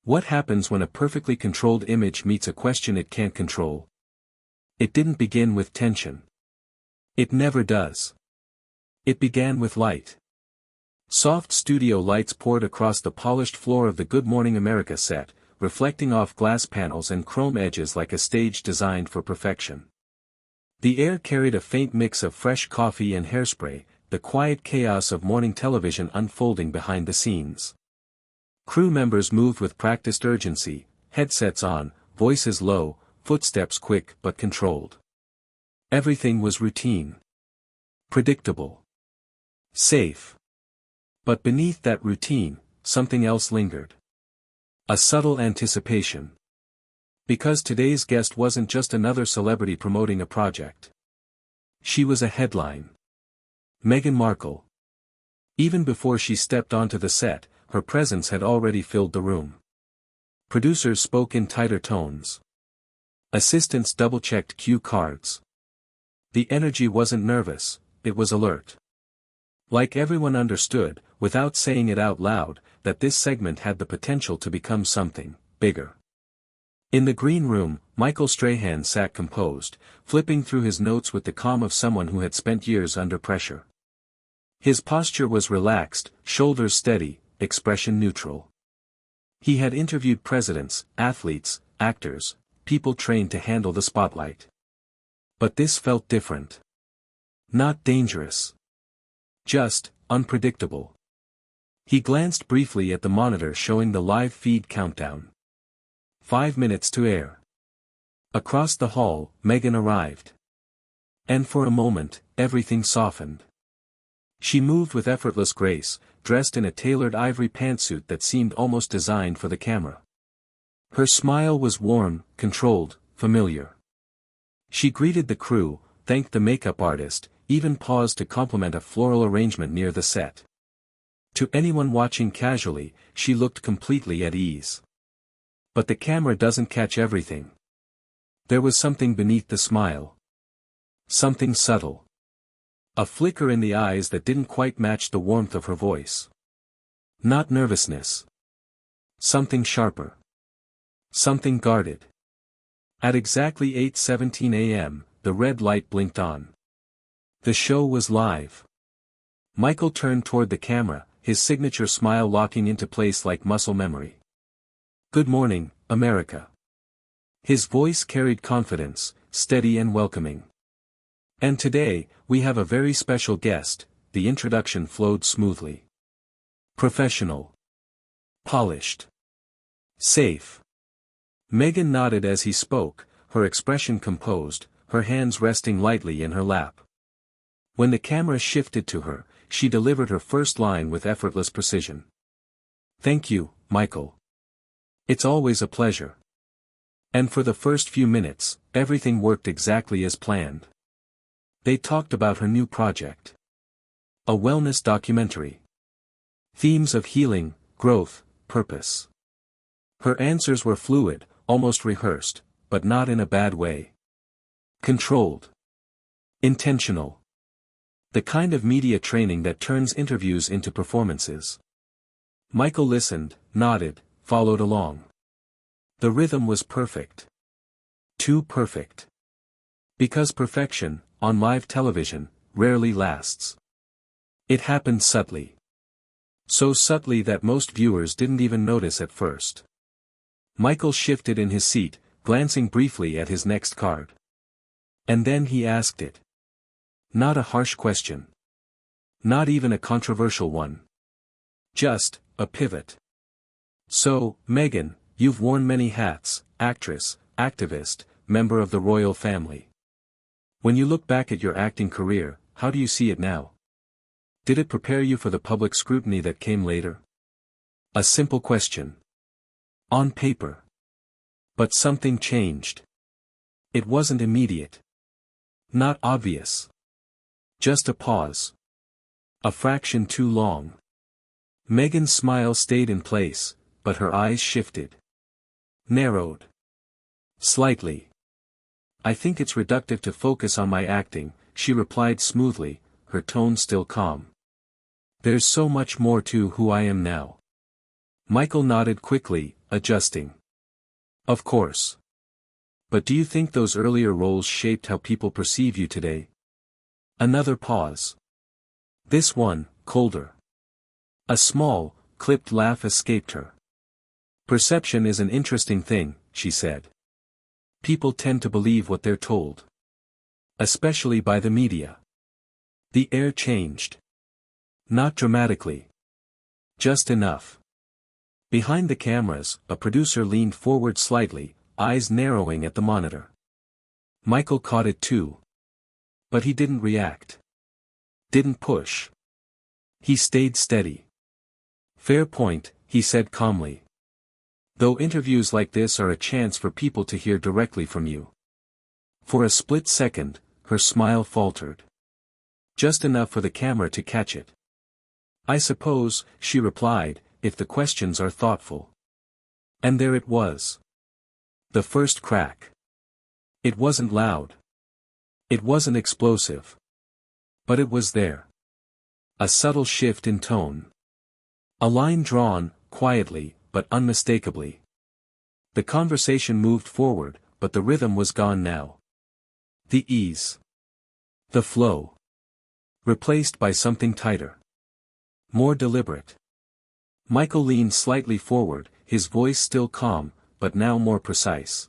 What happens when a perfectly controlled image meets a question it can't control? It didn't begin with tension. It never does. It began with light. Soft studio lights poured across the polished floor of the Good Morning America set, reflecting off glass panels and chrome edges like a stage designed for perfection. The air carried a faint mix of fresh coffee and hairspray, the quiet chaos of morning television unfolding behind the scenes. Crew members moved with practiced urgency, headsets on, voices low, footsteps quick but controlled. Everything was routine. Predictable. Safe. But beneath that routine, something else lingered. A subtle anticipation. Because today's guest wasn't just another celebrity promoting a project. She was a headline. Meghan Markle. Even before she stepped onto the set, her presence had already filled the room. Producers spoke in tighter tones. Assistants double-checked cue cards. The energy wasn't nervous, it was alert. Like everyone understood, without saying it out loud, that this segment had the potential to become something bigger. In the green room, Michael Strahan sat composed, flipping through his notes with the calm of someone who had spent years under pressure. His posture was relaxed, shoulders steady, expression neutral. He had interviewed presidents, athletes, actors, people trained to handle the spotlight. But this felt different. Not dangerous. Just unpredictable. He glanced briefly at the monitor showing the live feed countdown. 5 minutes to air. Across the hall, Meghan arrived. And for a moment, everything softened. She moved with effortless grace, dressed in a tailored ivory pantsuit that seemed almost designed for the camera. Her smile was warm, controlled, familiar. She greeted the crew, thanked the makeup artist, even paused to compliment a floral arrangement near the set. To anyone watching casually, she looked completely at ease. But the camera doesn't catch everything. There was something beneath the smile. Something subtle. A flicker in the eyes that didn't quite match the warmth of her voice. Not nervousness. Something sharper. Something guarded. At exactly 8:17 a.m., the red light blinked on. The show was live. Michael turned toward the camera, his signature smile locking into place like muscle memory. "Good morning, America." His voice carried confidence, steady and welcoming. "And today, we have a very special guest." The introduction flowed smoothly. Professional. Polished. Safe. Meghan nodded as he spoke, her expression composed, her hands resting lightly in her lap. When the camera shifted to her, she delivered her first line with effortless precision. "Thank you, Michael. It's always a pleasure." And for the first few minutes, everything worked exactly as planned. They talked about her new project. A wellness documentary. Themes of healing, growth, purpose. Her answers were fluid, almost rehearsed, but not in a bad way. Controlled. Intentional. The kind of media training that turns interviews into performances. Michael listened, nodded, followed along. The rhythm was perfect. Too perfect. Because perfection, on live television, rarely lasts. It happened subtly. So subtly that most viewers didn't even notice at first. Michael shifted in his seat, glancing briefly at his next card. And then he asked it. Not a harsh question. Not even a controversial one. Just a pivot. "So, Meghan, you've worn many hats: actress, activist, member of the royal family. When you look back at your acting career, how do you see it now? Did it prepare you for the public scrutiny that came later?" A simple question. On paper. But something changed. It wasn't immediate. Not obvious. Just a pause. A fraction too long. Meghan's smile stayed in place, but her eyes shifted. Narrowed. Slightly. "I think it's reductive to focus on my acting," she replied smoothly, her tone still calm. "There's so much more to who I am now. Michael nodded quickly, adjusting. Of course. But do you think those earlier roles shaped how people perceive you today? Another pause. This one, colder. A small, clipped laugh escaped her. Perception is an interesting thing, she said. People tend to believe what they're told. Especially by the media. The air changed. Not dramatically. Just enough. Behind the cameras, a producer leaned forward slightly, eyes narrowing at the monitor. Michael caught it too. But he didn't react. Didn't push. He stayed steady. Fair point, he said calmly. Though interviews like this are a chance for people to hear directly from you. For a split second, her smile faltered. Just enough for the camera to catch it. I suppose, she replied, if the questions are thoughtful. And there it was. The first crack. It wasn't loud. It wasn't explosive. But it was there. A subtle shift in tone. A line drawn, quietly, but unmistakably. The conversation moved forward, but the rhythm was gone now. The ease. The flow. Replaced by something tighter. More deliberate. Michael leaned slightly forward, his voice still calm, but now more precise.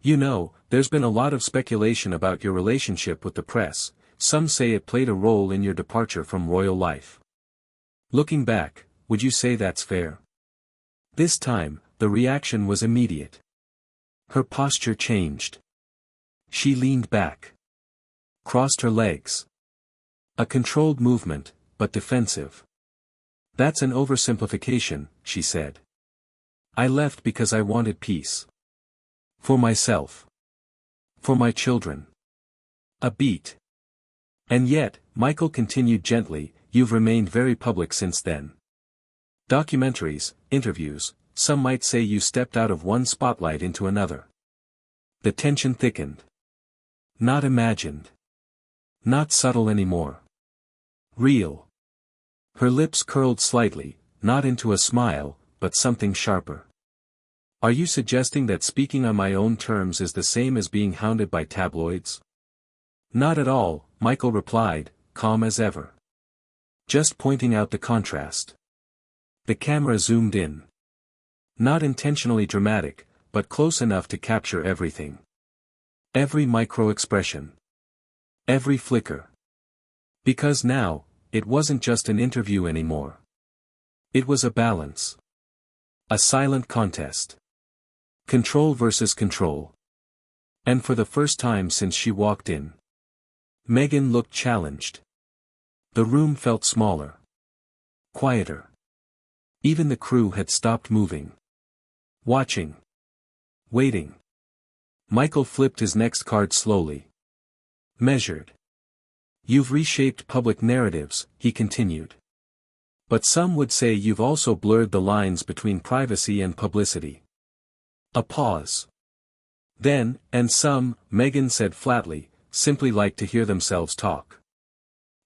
You know, there's been a lot of speculation about your relationship with the press. Some say it played a role in your departure from royal life. Looking back, would you say that's fair? This time, the reaction was immediate. Her posture changed. She leaned back. Crossed her legs. A controlled movement, but defensive. That's an oversimplification, she said. I left because I wanted peace. For myself. For my children. A beat. And yet, Michael continued gently, you've remained very public since then. Documentaries, interviews, some might say you stepped out of one spotlight into another. The tension thickened. Not imagined. Not subtle anymore. Real. Her lips curled slightly, not into a smile, but something sharper. Are you suggesting that speaking on my own terms is the same as being hounded by tabloids? Not at all, Michael replied, calm as ever. Just pointing out the contrast. The camera zoomed in. Not intentionally dramatic, but close enough to capture everything. Every micro-expression. Every flicker. Because now, it wasn't just an interview anymore. It was a balance. A silent contest. Control versus control. And for the first time since she walked in, Meghan looked challenged. The room felt smaller. Quieter. Even the crew had stopped moving. Watching. Waiting. Michael flipped his next card slowly. Measured. You've reshaped public narratives, he continued. But some would say you've also blurred the lines between privacy and publicity. A pause. Then, and some, Meghan said flatly, simply like to hear themselves talk.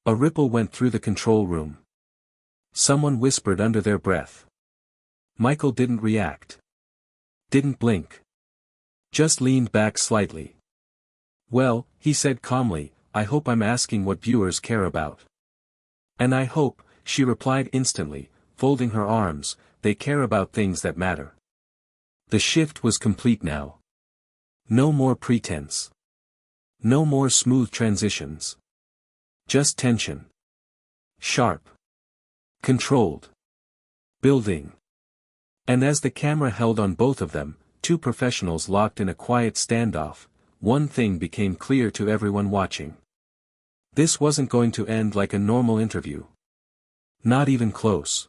A ripple went through the control room. Someone whispered under their breath. Michael didn't react. Didn't blink. Just leaned back slightly. Well, he said calmly, I hope I'm asking what viewers care about. And I hope, she replied instantly, folding her arms, they care about things that matter. The shift was complete now. No more pretense. No more smooth transitions. Just tension. Sharp. Controlled. Building. And as the camera held on both of them, two professionals locked in a quiet standoff, one thing became clear to everyone watching. This wasn't going to end like a normal interview. Not even close.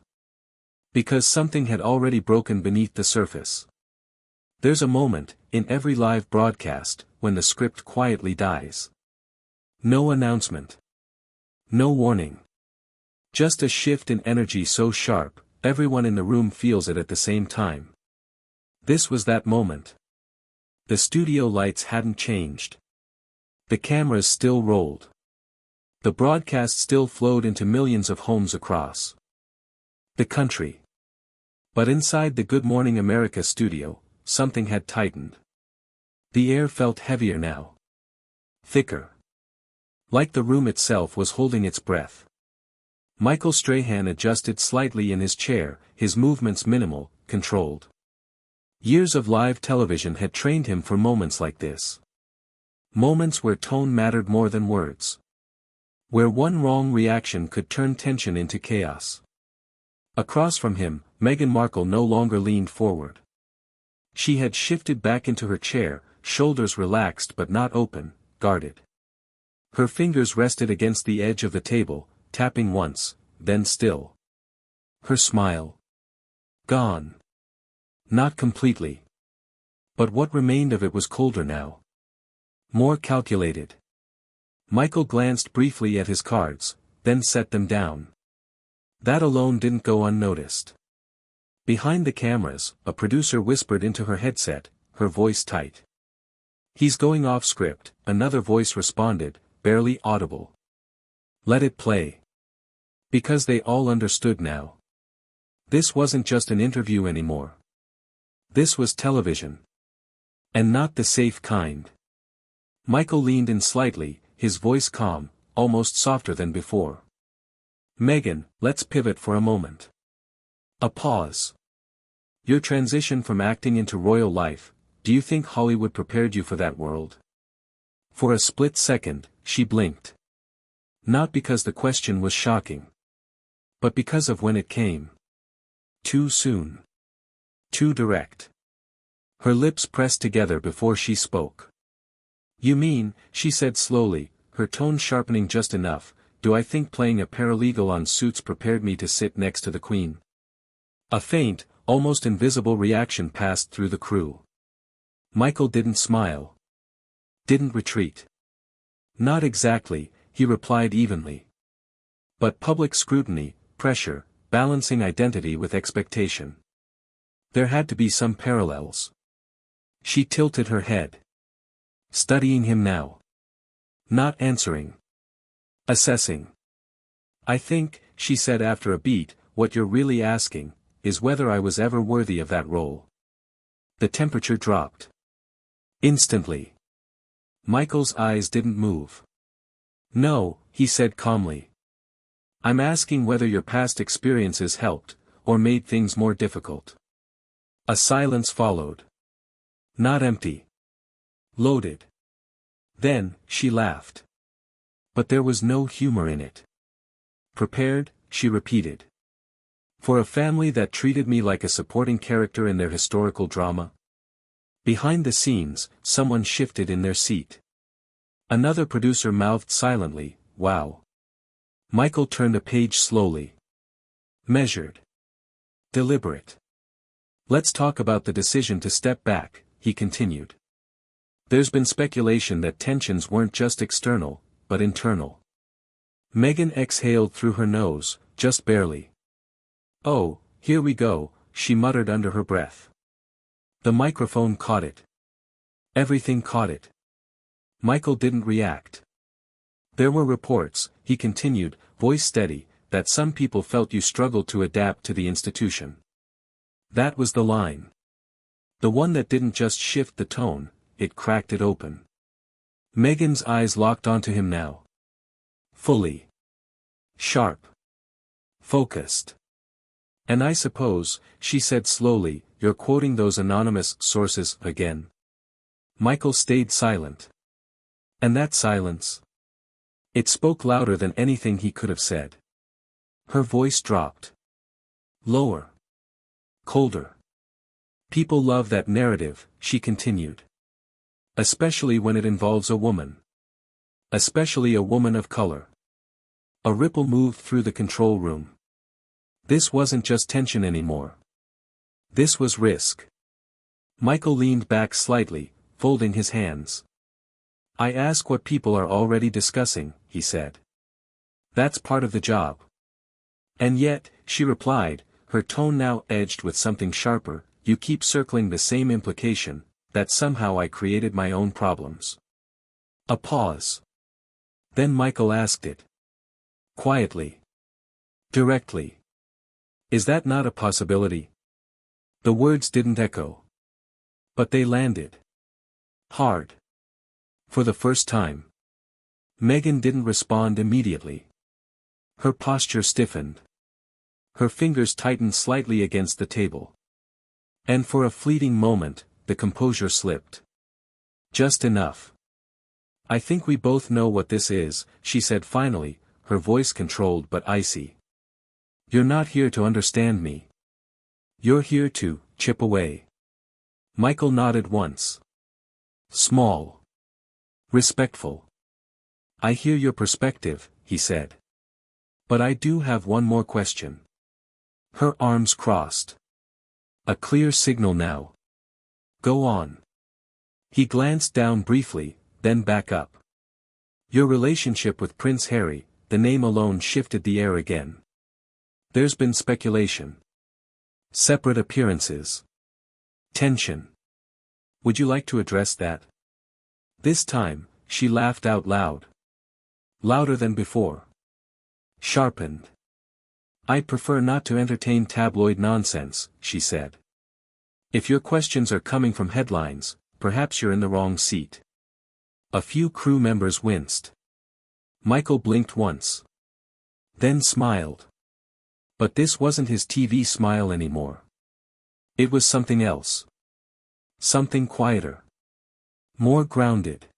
Because something had already broken beneath the surface. There's a moment, in every live broadcast, when the script quietly dies. No announcement. No warning. Just a shift in energy so sharp, everyone in the room feels it at the same time. This was that moment. The studio lights hadn't changed. The cameras still rolled. The broadcast still flowed into millions of homes across the country. But inside the Good Morning America studio, something had tightened. The air felt heavier now. Thicker. Like the room itself was holding its breath. Michael Strahan adjusted slightly in his chair, his movements minimal, controlled. Years of live television had trained him for moments like this. Moments where tone mattered more than words. Where one wrong reaction could turn tension into chaos. Across from him, Meghan Markle no longer leaned forward. She had shifted back into her chair, shoulders relaxed but not open, guarded. Her fingers rested against the edge of the table, tapping once, then still. Her smile. Gone. Not completely. But what remained of it was colder now. More calculated. Michael glanced briefly at his cards, then set them down. That alone didn't go unnoticed. Behind the cameras, a producer whispered into her headset, her voice tight. "He's going off script," another voice responded, barely audible. "Let it play." Because they all understood now. This wasn't just an interview anymore. This was television. And not the safe kind. Michael leaned in slightly, his voice calm, almost softer than before. "Meghan, let's pivot for a moment." A pause. "Your transition from acting into royal life, do you think Hollywood prepared you for that world?" For a split second, she blinked. Not because the question was shocking. But because of when it came. Too soon. Too direct. Her lips pressed together before she spoke. "You mean," she said slowly, her tone sharpening just enough, "do I think playing a paralegal on Suits prepared me to sit next to the Queen?" A faint, almost invisible reaction passed through the crew. Michael didn't smile. Didn't retreat. "Not exactly," he replied evenly. "But public scrutiny, pressure, balancing identity with expectation. There had to be some parallels." She tilted her head. Studying him now. Not answering. Assessing. "I think," she said after a beat, "what you're really asking, is whether I was ever worthy of that role." The temperature dropped. Instantly. Michael's eyes didn't move. "No," he said calmly. "I'm asking whether your past experiences helped, or made things more difficult." A silence followed. Not empty. Loaded. Then, she laughed. But there was no humor in it. "Prepared," she repeated. "For a family that treated me like a supporting character in their historical drama?" Behind the scenes, someone shifted in their seat. Another producer mouthed silently, "Wow." Michael turned a page slowly. Measured. Deliberate. "Let's talk about the decision to step back," he continued. "There's been speculation that tensions weren't just external, but internal." Meghan exhaled through her nose, just barely. "Oh, here we go," she muttered under her breath. The microphone caught it. Everything caught it. Michael didn't react. "There were reports," he continued, voice steady, "that some people felt you struggled to adapt to the institution." That was the line. The one that didn't just shift the tone, it cracked it open. Meghan's eyes locked onto him now. Fully. Sharp. Focused. "And I suppose," she said slowly, "you're quoting those anonymous sources again." Michael stayed silent. And that silence? It spoke louder than anything he could have said. Her voice dropped. Lower. Colder. "People love that narrative," she continued. "Especially when it involves a woman. Especially a woman of color." A ripple moved through the control room. This wasn't just tension anymore. This was risk. Michael leaned back slightly, folding his hands. "I ask what people are already discussing," he said. "That's part of the job." "And yet," she replied, her tone now edged with something sharper, "you keep circling the same implication, that somehow I created my own problems." A pause. Then Michael asked it. Quietly. Directly. "Is that not a possibility?" The words didn't echo. But they landed. Hard. For the first time. Meghan didn't respond immediately. Her posture stiffened. Her fingers tightened slightly against the table. And for a fleeting moment, the composure slipped. Just enough. "I think we both know what this is," she said finally, her voice controlled but icy. "You're not here to understand me. You're here to chip away." Michael nodded once. Small. Respectful. "I hear your perspective," he said. "But I do have one more question." Her arms crossed. A clear signal now. "Go on." He glanced down briefly, then back up. "Your relationship with Prince Harry," the name alone shifted the air again. "There's been speculation. Separate appearances. Tension. Would you like to address that?" This time, she laughed out loud. Louder than before. Sharpened. "I prefer not to entertain tabloid nonsense," she said. "If your questions are coming from headlines, perhaps you're in the wrong seat." A few crew members winced. Michael blinked once. Then smiled. But this wasn't his TV smile anymore. It was something else. Something quieter. More grounded.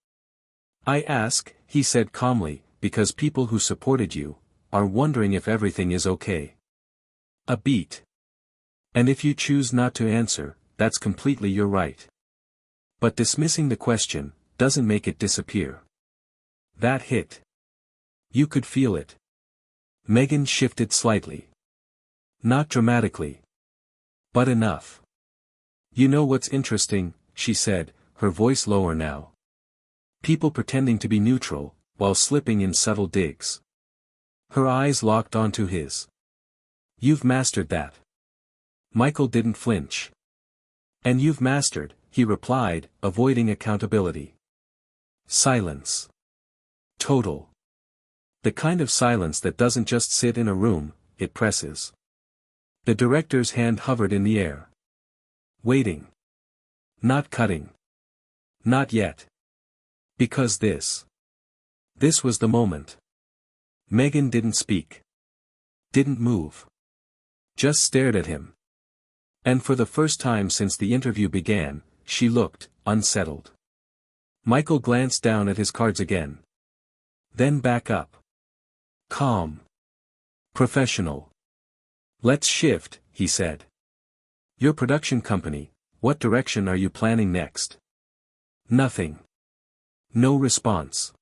"I ask," he said calmly, "because people who supported you are wondering if everything is okay." A beat. "And if you choose not to answer, that's completely your right. But dismissing the question doesn't make it disappear." That hit. You could feel it. Meghan shifted slightly. Not dramatically. But enough. "You know what's interesting," she said, her voice lower now. "People pretending to be neutral, while slipping in subtle digs." Her eyes locked onto his. "You've mastered that." Michael didn't flinch. "And you've mastered," he replied, avoiding accountability. Silence. Total. The kind of silence that doesn't just sit in a room, it presses. The director's hand hovered in the air. Waiting. Not cutting. Not yet. Because this was the moment. Meghan didn't speak. Didn't move. Just stared at him. And for the first time since the interview began, she looked unsettled. Michael glanced down at his cards again. Then back up. Calm. Professional. "Let's shift," he said. "Your production company, what direction are you planning next?" Nothing. No response.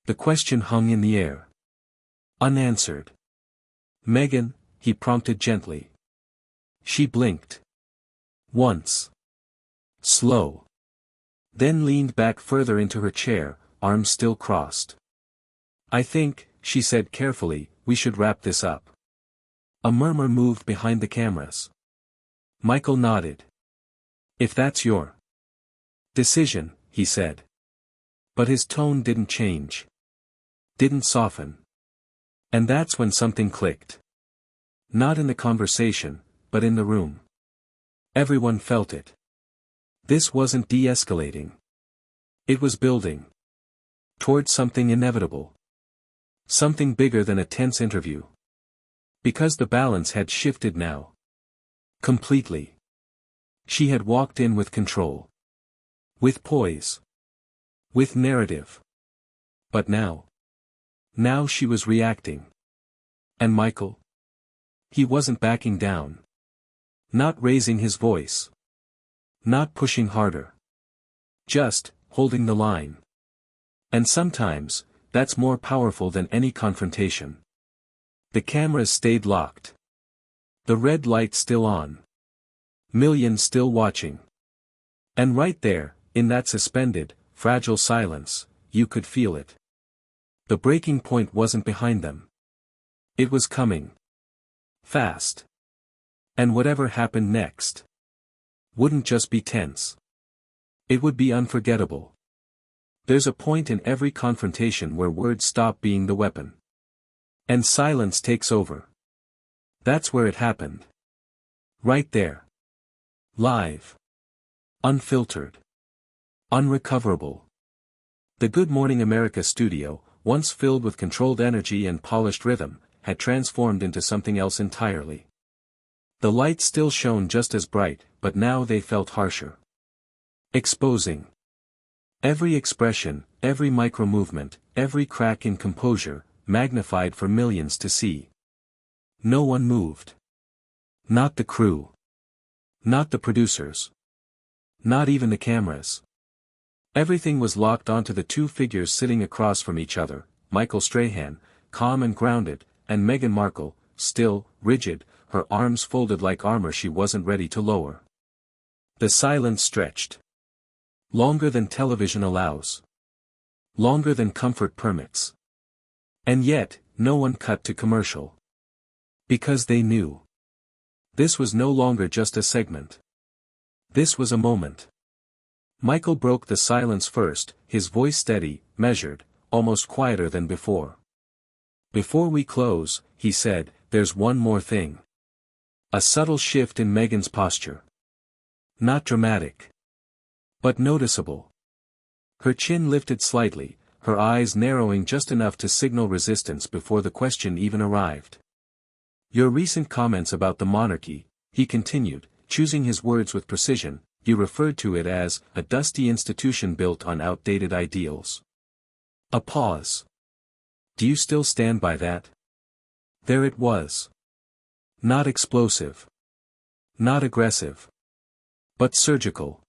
The question hung in the air. Unanswered. "Meghan," he prompted gently. She blinked. Once. Slow. Then leaned back further into her chair, arms still crossed. "I think," she said carefully, "we should wrap this up." A murmur moved behind the cameras. Michael nodded. "If that's your decision," he said. But his tone didn't change. Didn't soften. And that's when something clicked. Not in the conversation, but in the room. Everyone felt it. This wasn't de-escalating. It was building. Toward something inevitable. Something bigger than a tense interview. Because the balance had shifted now. Completely. She had walked in with control. With poise. With narrative. But now. Now she was reacting. And Michael? He wasn't backing down. Not raising his voice. Not pushing harder. Just holding the line. And sometimes, that's more powerful than any confrontation. The cameras stayed locked. The red light still on. Millions still watching. And right there, in that suspended, fragile silence, you could feel it. The breaking point wasn't behind them. It was coming. Fast. And whatever happened next wouldn't just be tense. It would be unforgettable. There's a point in every confrontation where words stop being the weapon. And silence takes over. That's where it happened. Right there. Live. Unfiltered. Unrecoverable. The Good Morning America studio, once filled with controlled energy and polished rhythm, had transformed into something else entirely. The lights still shone just as bright, but now they felt harsher. Exposing. Every expression, every micro-movement, every crack in composure, magnified for millions to see. No one moved. Not the crew. Not the producers. Not even the cameras. Everything was locked onto the two figures sitting across from each other, Michael Strahan, calm and grounded, and Meghan Markle, still, rigid, her arms folded like armor she wasn't ready to lower. The silence stretched. Longer than television allows. Longer than comfort permits. And yet, no one cut to commercial. Because they knew. This was no longer just a segment. This was a moment. Michael broke the silence first, his voice steady, measured, almost quieter than before. Before we close, he said, there's one more thing. A subtle shift in Meghan's posture. Not dramatic. But noticeable. Her chin lifted slightly, her eyes narrowing just enough to signal resistance before the question even arrived. Your recent comments about the monarchy, he continued, choosing his words with precision, you referred to it as a dusty institution built on outdated ideals. A pause. Do you still stand by that? There it was. Not explosive. Not aggressive. But surgical.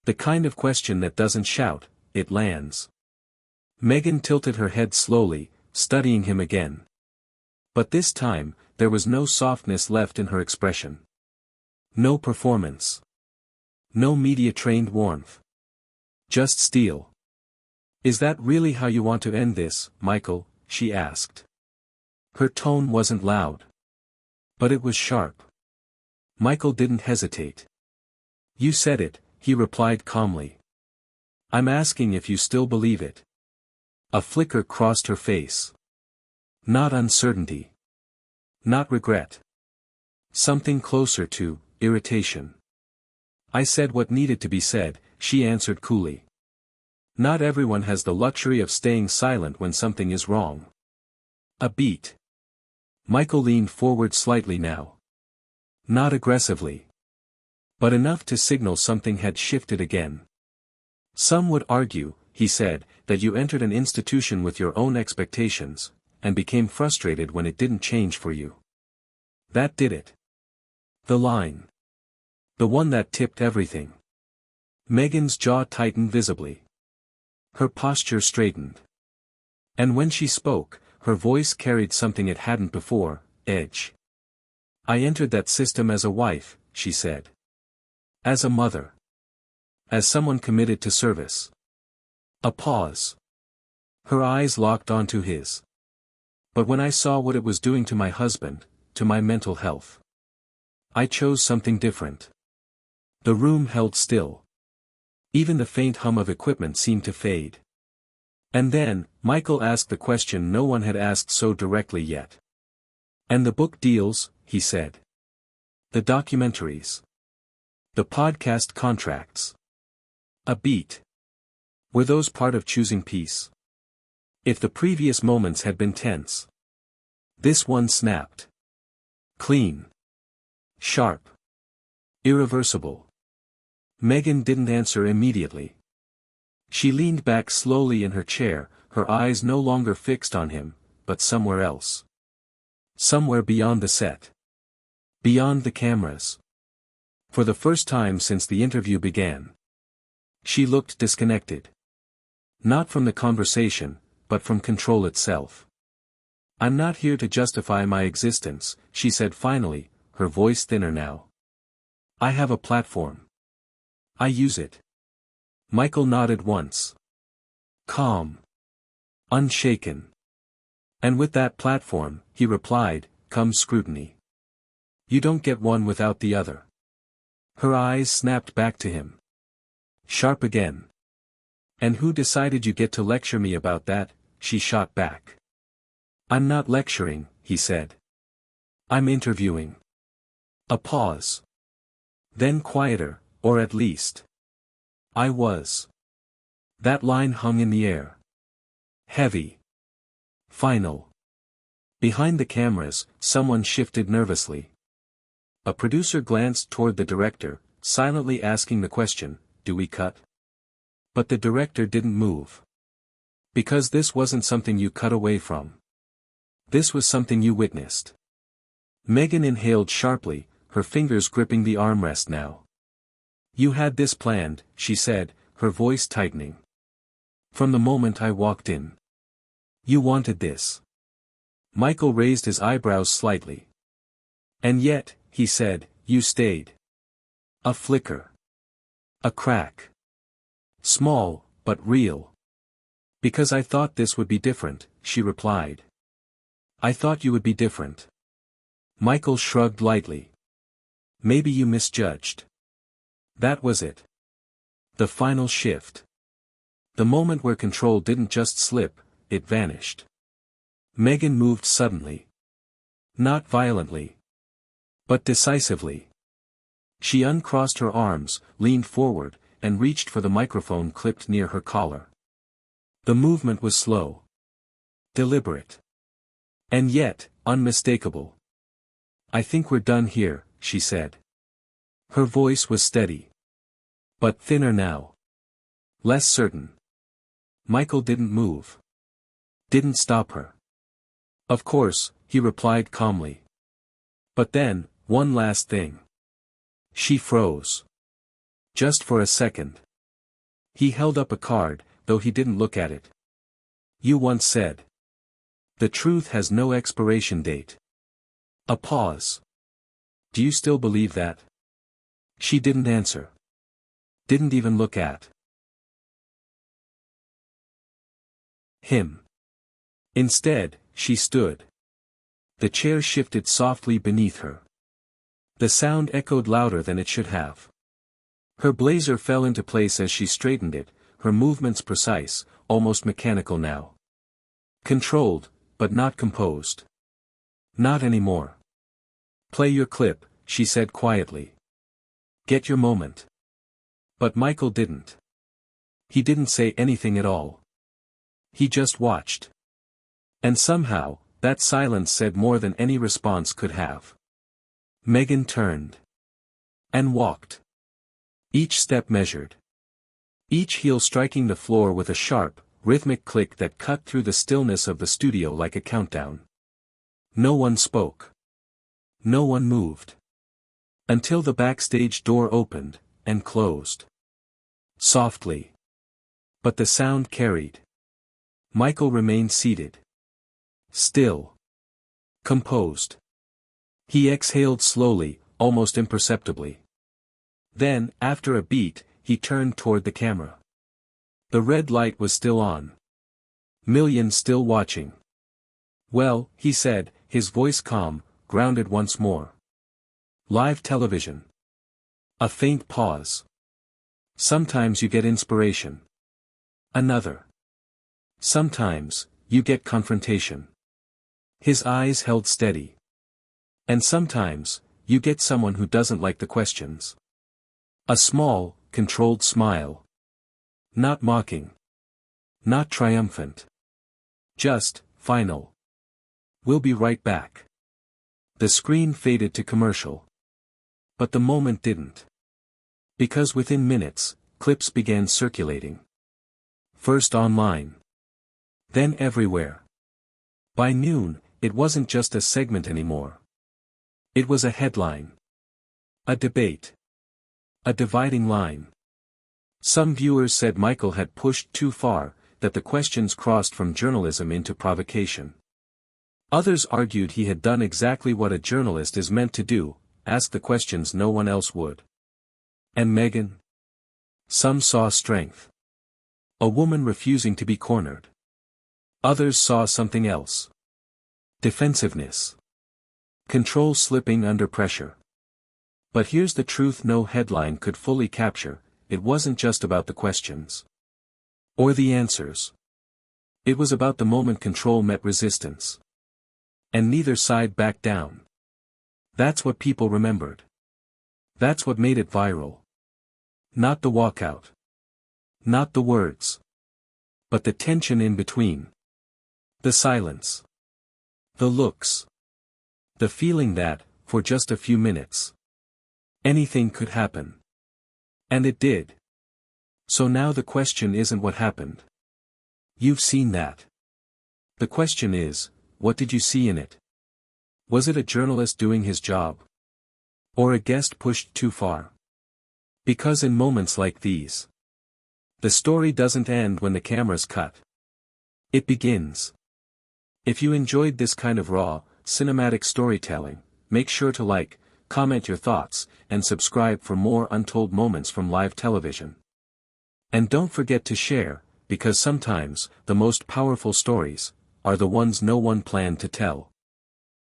The kind of question that doesn't shout, it lands. Meghan tilted her head slowly, studying him again. But this time, there was no softness left in her expression. No performance. No media-trained warmth. Just steel. Is that really how you want to end this, Michael? She asked. Her tone wasn't loud. But it was sharp. Michael didn't hesitate. You said it, he replied calmly. I'm asking if you still believe it. A flicker crossed her face. Not uncertainty. Not regret. Something closer to irritation. I said what needed to be said, she answered coolly. Not everyone has the luxury of staying silent when something is wrong. A beat. Michael leaned forward slightly now. Not aggressively. But enough to signal something had shifted again. Some would argue, he said, that you entered an institution with your own expectations, and became frustrated when it didn't change for you. That did it. The line. The one that tipped everything. Meghan's jaw tightened visibly. Her posture straightened. And when she spoke, her voice carried something it hadn't before, edge. I entered that system as a wife, she said. As a mother. As someone committed to service. A pause. Her eyes locked onto his. But when I saw what it was doing to my husband, to my mental health, I chose something different. The room held still. Even the faint hum of equipment seemed to fade. And then, Michael asked the question no one had asked so directly yet. And the book deals, he said. The documentaries. The podcast contracts. A beat. Were those part of choosing peace? If the previous moments had been tense. This one snapped. Clean. Sharp. Irreversible. Meghan didn't answer immediately. She leaned back slowly in her chair, her eyes no longer fixed on him, but somewhere else. Somewhere beyond the set. Beyond the cameras. For the first time since the interview began. She looked disconnected. Not from the conversation, but from control itself. I'm not here to justify my existence, she said finally, her voice thinner now. I have a platform. I use it. Michael nodded once. Calm. Unshaken. And with that platform, he replied, comes scrutiny. You don't get one without the other. Her eyes snapped back to him. Sharp again. And who decided you get to lecture me about that? She shot back. I'm not lecturing, he said. I'm interviewing. A pause. Then quieter, or at least. I was. That line hung in the air. Heavy. Final. Behind the cameras, someone shifted nervously. A producer glanced toward the director, silently asking the question, "Do we cut?" But the director didn't move. Because this wasn't something you cut away from. This was something you witnessed. Meghan inhaled sharply, her fingers gripping the armrest now. "You had this planned," she said, her voice tightening. "From the moment I walked in. You wanted this." Michael raised his eyebrows slightly. "And yet," he said, "you stayed." A flicker. A crack. Small, but real. "Because I thought this would be different," she replied. "I thought you would be different." Michael shrugged lightly. "Maybe you misjudged." That was it. The final shift. The moment where control didn't just slip, it vanished. Meghan moved suddenly. Not violently. But decisively. She uncrossed her arms, leaned forward, and reached for the microphone clipped near her collar. The movement was slow. Deliberate. And yet, unmistakable. "I think we're done here," she said. Her voice was steady. But thinner now. Less certain. Michael didn't move. Didn't stop her. "Of course," he replied calmly. "But then, one last thing." She froze. Just for a second. He held up a card, though he didn't look at it. "You once said. The truth has no expiration date." A pause. "Do you still believe that?" She didn't answer. Didn't even look at him. Instead, she stood. The chair shifted softly beneath her. The sound echoed louder than it should have. Her blazer fell into place as she straightened it, her movements precise, almost mechanical now. Controlled, but not composed. "Not anymore." "Play your clip," she said quietly. "Get your moment." But Michael didn't. He didn't say anything at all. He just watched. And somehow, that silence said more than any response could have. Meghan turned. And walked. Each step measured. Each heel striking the floor with a sharp, rhythmic click that cut through the stillness of the studio like a countdown. No one spoke. No one moved. Until the backstage door opened, and closed. Softly. But the sound carried. Michael remained seated. Still. Composed. He exhaled slowly, almost imperceptibly. Then, after a beat, he turned toward the camera. The red light was still on. Millions still watching. "Well," he said, his voice calm, grounded once more. "Live television." A faint pause. "Sometimes you get inspiration." Another. "Sometimes, you get confrontation." His eyes held steady. "And sometimes, you get someone who doesn't like the questions." A small, controlled smile. Not mocking. Not triumphant. Just, final. "We'll be right back." The screen faded to commercial. But the moment didn't. Because within minutes, clips began circulating. First online. Then everywhere. By noon, it wasn't just a segment anymore. It was a headline. A debate. A dividing line. Some viewers said Michael had pushed too far, that the questions crossed from journalism into provocation. Others argued he had done exactly what a journalist is meant to do, ask the questions no one else would. And Meghan? Some saw strength. A woman refusing to be cornered. Others saw something else. Defensiveness. Control slipping under pressure. But here's the truth no headline could fully capture, it wasn't just about the questions. Or the answers. It was about the moment control met resistance. And neither side backed down. That's what people remembered. That's what made it viral. Not the walkout. Not the words. But the tension in between. The silence. The looks. The feeling that, for just a few minutes, anything could happen. And it did. So now the question isn't what happened. You've seen that. The question is, what did you see in it? Was it a journalist doing his job? Or a guest pushed too far? Because in moments like these, the story doesn't end when the camera's cut. It begins. If you enjoyed this kind of raw, cinematic storytelling, make sure to like, comment your thoughts, and subscribe for more untold moments from live television. And don't forget to share, because sometimes, the most powerful stories, are the ones no one planned to tell.